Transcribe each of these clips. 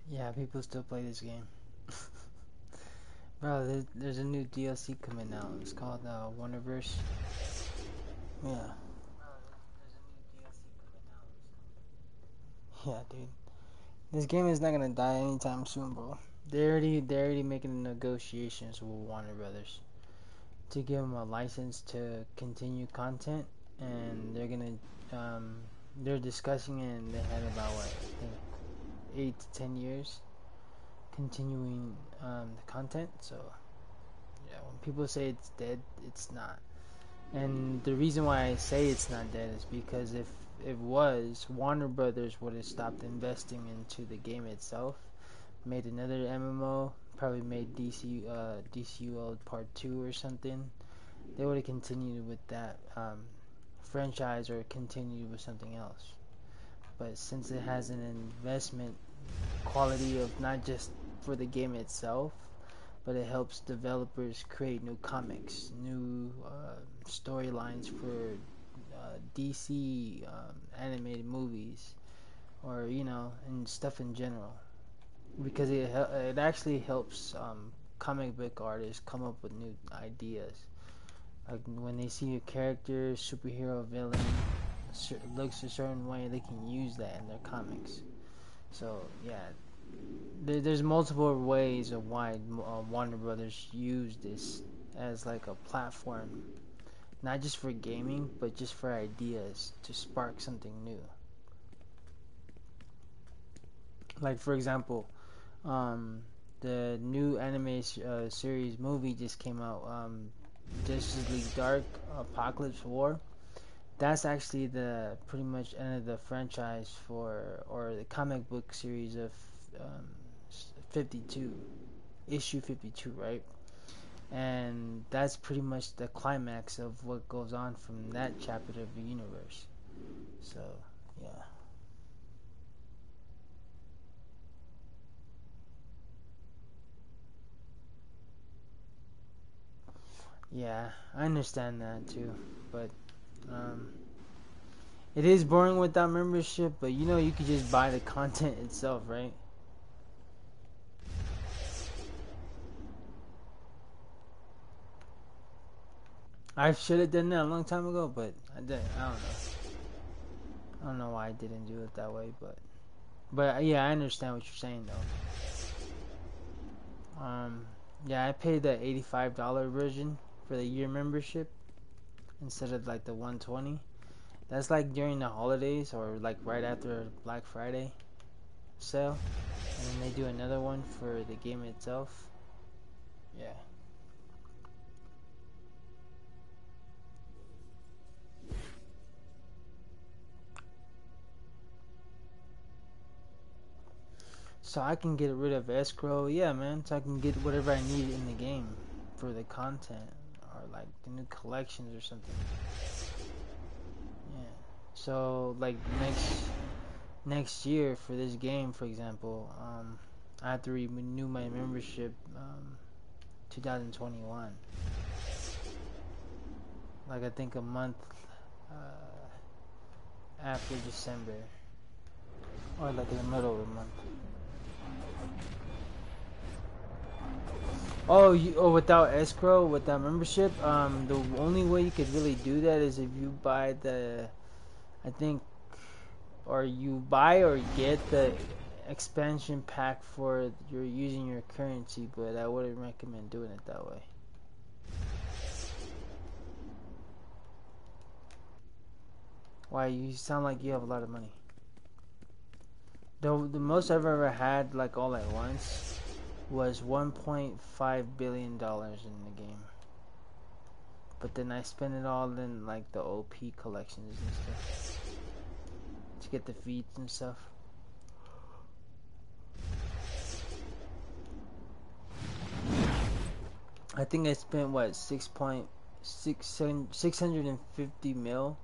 Yeah, people still play this game. Bro, there's a new DLC coming out. It's called Wonderverse. Yeah. Yeah, dude. This game is not gonna die anytime soon, bro. They're already making negotiations with Warner Brothers to give them a license to continue content, and they're discussing it, and they had about what I think 8 to 10 years continuing the content. So yeah, when people say it's dead, it's not. And the reason why I say it's not dead is because if it was, Warner Brothers would have stopped investing into the game itself, made another MMO, probably made DCUL Part 2 or something. They would have continued with that franchise or continued with something else. But since it has an investment quality of not just for the game itself, but it helps developers create new comics, new storylines for DC animated movies, or and stuff in general. Because it actually helps comic book artists come up with new ideas. Like when they see a character, superhero, villain, looks a certain way, they can use that in their comics. So yeah, there's multiple ways of why Warner Brothers use this as like a platform, not just for gaming, but just for ideas to spark something new. Like for example, um, the new anime series movie just came out, Justice League Dark Apocalypse War. That's actually the pretty much end of the franchise for, or the comic book series of um, 52, issue 52, right? And that's pretty much the climax of what goes on from that chapter of the universe. So yeah. Yeah, I understand that too, but um, it is boring without membership. But you could just buy the content itself, right? I should have done that a long time ago, but I didn't. I don't know. I don't know why I didn't do it that way, but yeah, I understand what you're saying though. Yeah, I paid the $85 version for the year membership instead of like the 120. That's like during the holidays or like right after Black Friday sale, and then they do another one for the game itself. Yeah. So I can get rid of escrow, yeah, man. So I can get whatever I need in the game for the content or like the new collections or something. Yeah. So like next year for this game, for example, I have to renew my membership 2021. Like I think a month after December, or like in the middle of the month. Oh, without escrow, without membership, the only way you could really do that is if you buy I think, or you buy or get the expansion pack for your using your currency, but I wouldn't recommend doing it that way. Why, you sound like you have a lot of money. The most I've ever had, like all at once, was $1.5 billion in the game. But then I spent it all in like the OP collections and stuff to get the feeds and stuff. I think I spent what 650 mil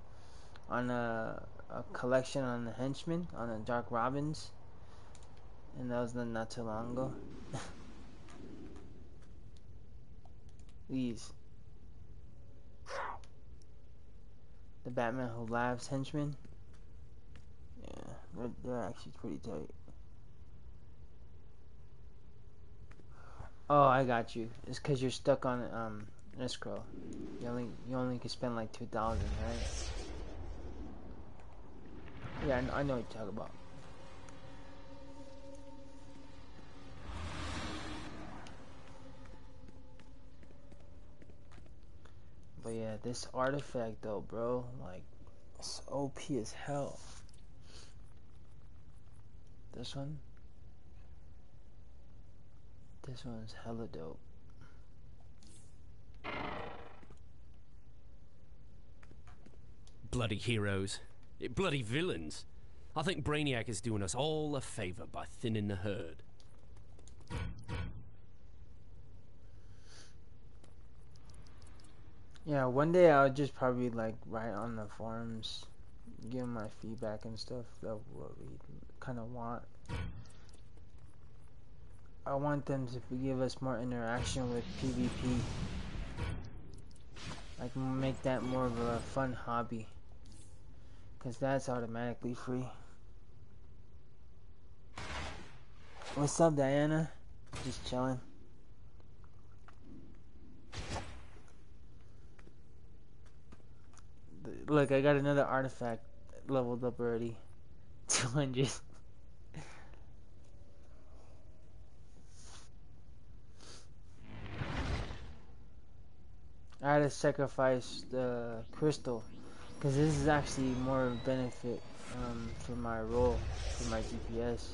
on a collection on the henchmen on the Dark Robins, and that was not too long ago. These the Batman Who Laughs henchmen. Yeah, they're actually pretty tight. Oh, I got you. It's because you're stuck on escrow. You only can spend like 2,000, right? Yeah, I know what you're talking about. But yeah, this artifact though, bro, like, it's OP as hell. This one, this one's hella dope. Bloody heroes. Bloody villains. I think Brainiac is doing us all a favor by thinning the herd. Yeah, one day I'll just probably like write on the forums, give my feedback and stuff of what we kind of want. I want them to give us more interaction with PvP. Like, make that more of a fun hobby. Because that's automatically free. What's up, Diana? Just chilling. Look, I got another artifact leveled up already. 200. I had to sacrifice the crystal because this is actually more benefit for my role, for my GPS.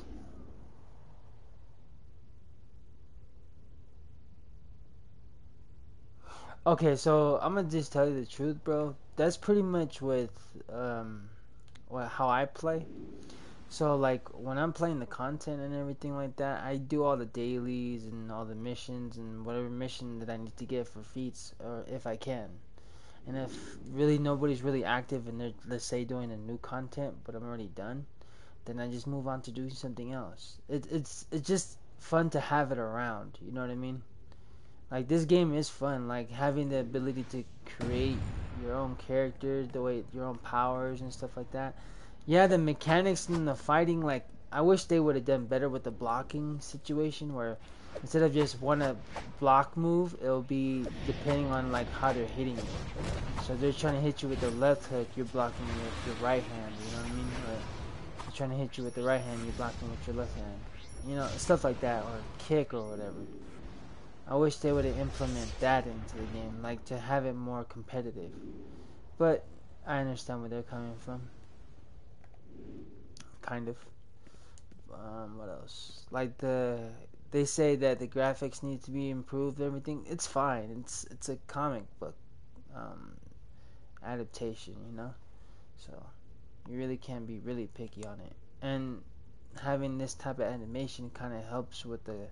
Okay, so I'm gonna just tell you the truth, bro. That's pretty much with how I play. So like when I'm playing the content and everything like that, I do all the dailies and all the missions and whatever mission that I need to get for feats, or if I can. And if really nobody's really active and they're, let's say, doing a new content, but I'm already done, then I just move on to doing something else. It's just fun to have it around. You know what I mean? Like, this game is fun. Like, having the ability to create your own character, the way your own powers and stuff like that. Yeah, the mechanics and the fighting, like, I wish they would have done better with the blocking situation, where instead of just one block move, it'll be depending on like how they're hitting you. So if they're trying to hit you with the left hook, you're blocking with your right hand. You know what I mean? Or they're trying to hit you with the right hand, you're blocking with your left hand. You know, stuff like that, or kick or whatever. I wish they would have implemented that into the game, like to have it more competitive. But I understand where they're coming from. Kind of. What else? Like they say that the graphics need to be improved. Everything, it's fine. It's a comic book adaptation, you know. So you really can't be really picky on it. And having this type of animation kind of helps with the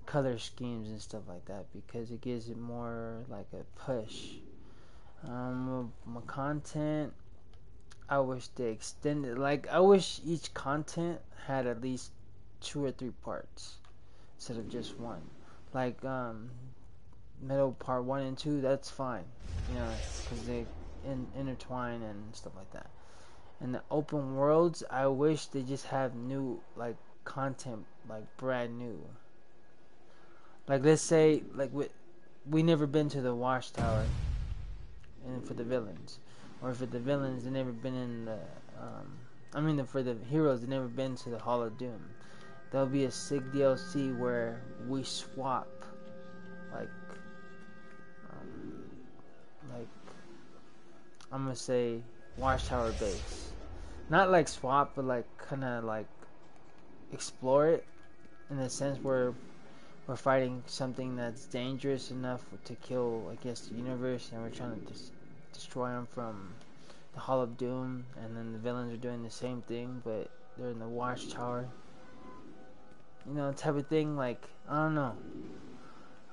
color schemes and stuff like that, because it gives it more like a push. My content, I wish they extended. Like, I wish each content had at least 2 or 3 parts instead of just one. Like, middle part 1 and 2, that's fine, you know, because they intertwine and stuff like that. And the open worlds, I wish they just have new like content, like brand new. Like, let's say, like, we never been to the Watchtower, and for the villains, or for the villains, they never been in the, for the heroes, they never been to the Hall of Doom. There'll be a sick DLC where we swap, like, I'm gonna say Watchtower base. Not like swap, but like kind of like explore it in a sense where we're fighting something that's dangerous enough to kill, I guess, the universe, and we're trying to destroy them from the Hall of Doom, and then the villains are doing the same thing, but they're in the Watchtower. You know, type of thing. Like, I don't know.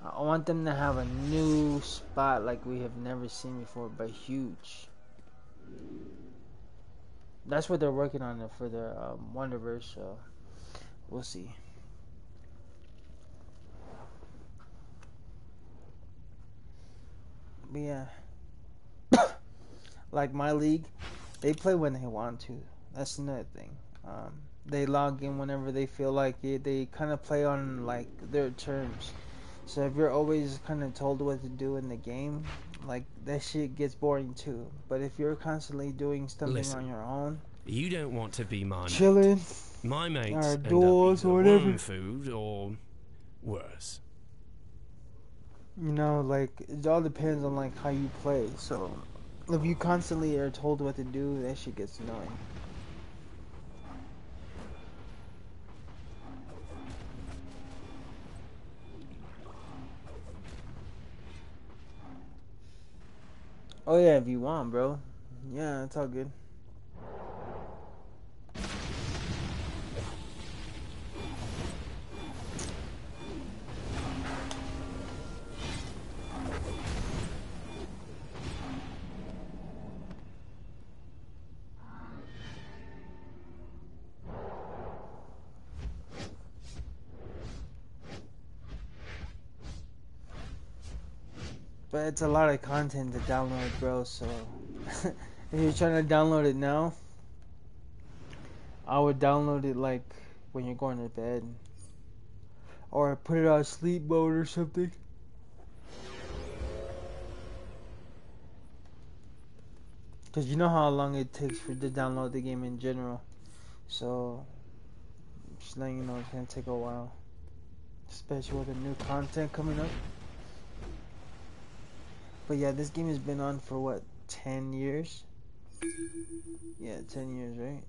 I want them to have a new spot like we have never seen before, but huge. That's what they're working on for the Wonderverse, so we'll see. But yeah, like my league, they play when they want to. That's another thing. They log in whenever they feel like it. They kind of play on like their terms. So if you're always kind of told what to do in the game, like that shit gets boring too. But if you're constantly doing something on your own, you don't want to be my chilling, mate. My mates or end up duels either or whatever, worm food or worse. you know, like it all depends on like how you play. So if you constantly are told what to do, that shit gets annoying. Oh yeah, if you want, bro. Yeah, it's all good. But it's a lot of content to download, bro, so if you're trying to download it now, I would download it like when you're going to bed. Or put it on sleep mode or something. Because you know how long it takes for to download the game in general. So, just letting you know it's going to take a while. Especially with the new content coming up. But yeah, this game has been on for what, 10 years? Yeah, 10 years, right?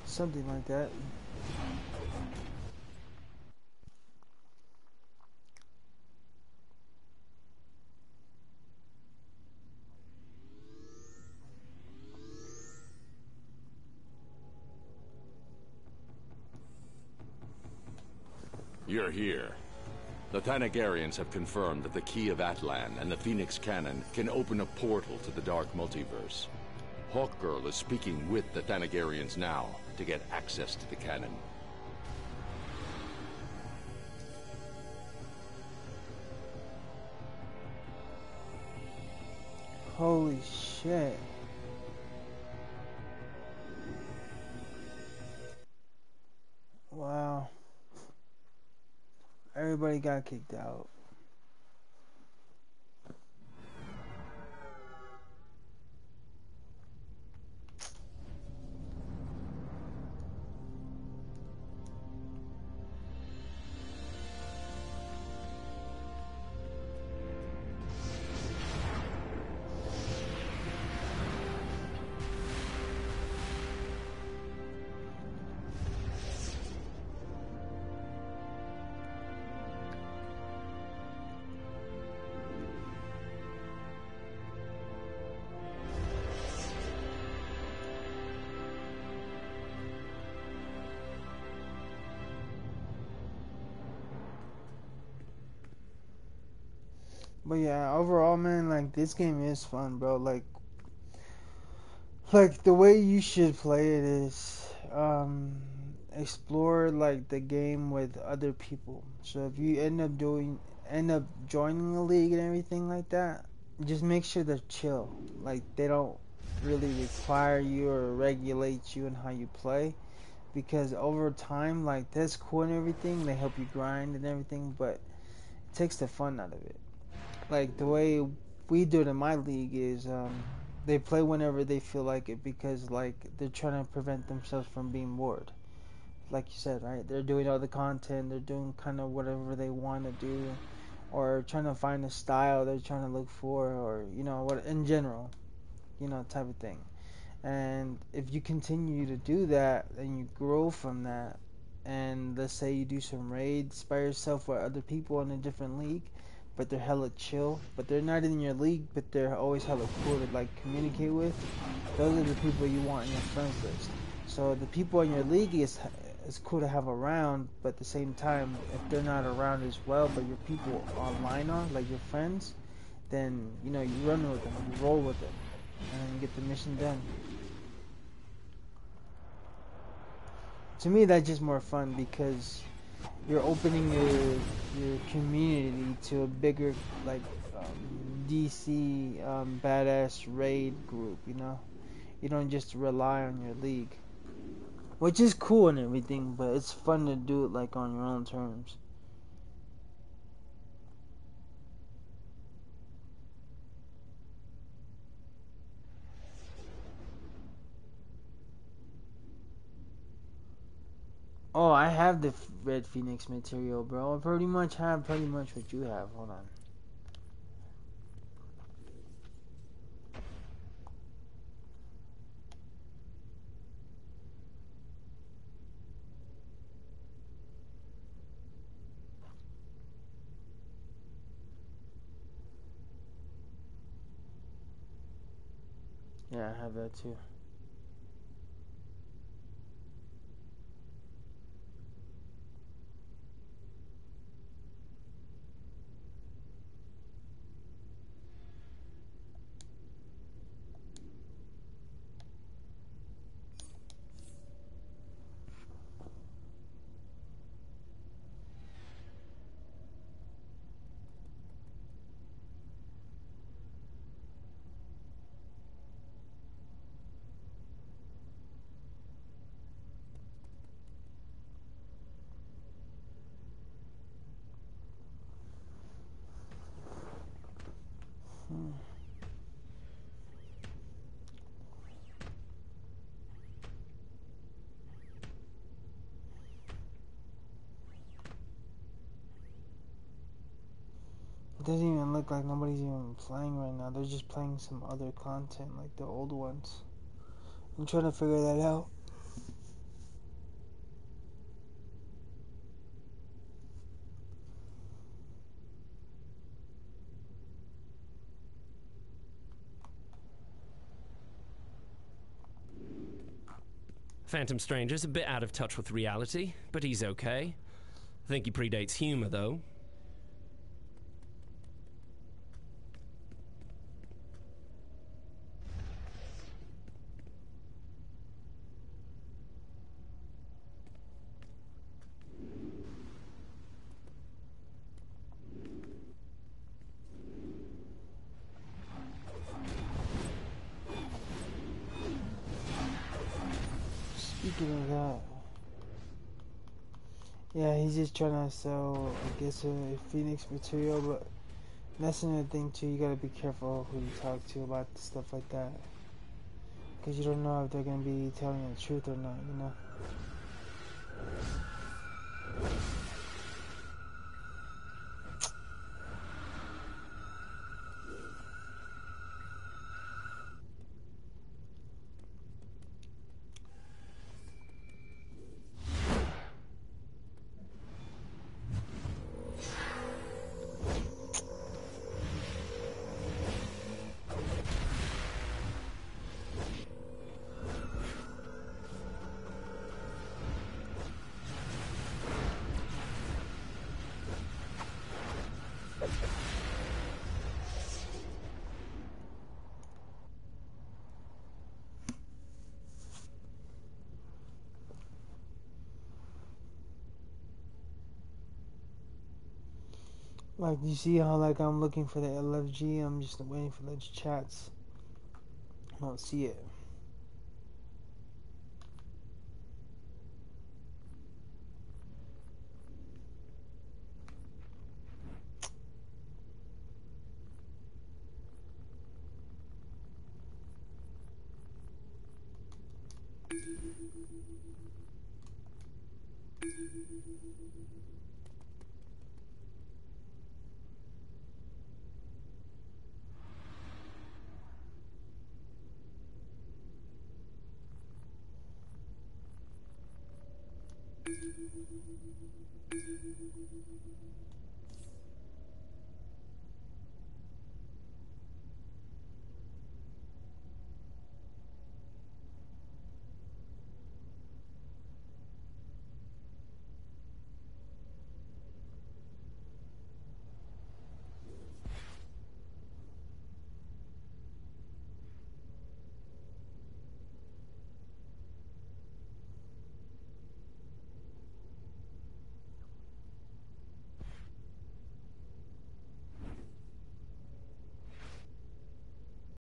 Something like that. You're here. The Thanagarians have confirmed that the Key of Atlan and the Phoenix Cannon can open a portal to the Dark Multiverse. Hawkgirl is speaking with the Thanagarians now to get access to the cannon. Holy shit. Wow. Everybody got kicked out. But yeah, overall, man, like this game is fun, bro. Like the way you should play it is explore like the game with other people. So if you end up joining a league and everything like that, just make sure they're chill. Like they don't really require you or regulate you in how you play, because over time, like that's cool and everything, they help you grind and everything, but it takes the fun out of it. Like the way we do it in my league is they play whenever they feel like it, because like they're trying to prevent themselves from being bored. Like you said, right? They're doing all the content, they're doing kind of whatever they want to do, or trying to find a style they're trying to look for, or you know what, in general, you know, type of thing. And if you continue to do that and you grow from that, and let's say you do some raids by yourself with other people in a different league, but they're hella chill, but they're not in your league, but they're always hella cool to like communicate with, those are the people you want in your friends list. So the people in your league is cool to have around, but at the same time, if they're not around as well, but your people online are, like your friends, then you know, you run with them, you roll with them, and you get the mission done. To me, that's just more fun because you're opening your community to a bigger, like, DC badass raid group, you know? You don't just rely on your league, which is cool and everything, but it's fun to do it like on your own terms. Oh, I have the Red Phoenix material, bro. I pretty much have what you have. Hold on. Yeah, I have that too. It doesn't even look like nobody's even playing right now. They're just playing some other content like the old ones. I'm trying to figure that out. Phantom Stranger's a bit out of touch with reality, but he's okay. I think he predates humor, though. Speaking of that, yeah, he's just trying to sell, I guess, a Phoenix material, but that's another thing too. You gotta be careful who you talk to about stuff like that, because you don't know if they're gonna be telling the truth or not, you know. Like, you see how, like, I'm looking for the LFG, I'm just waiting for those chats. I don't see it.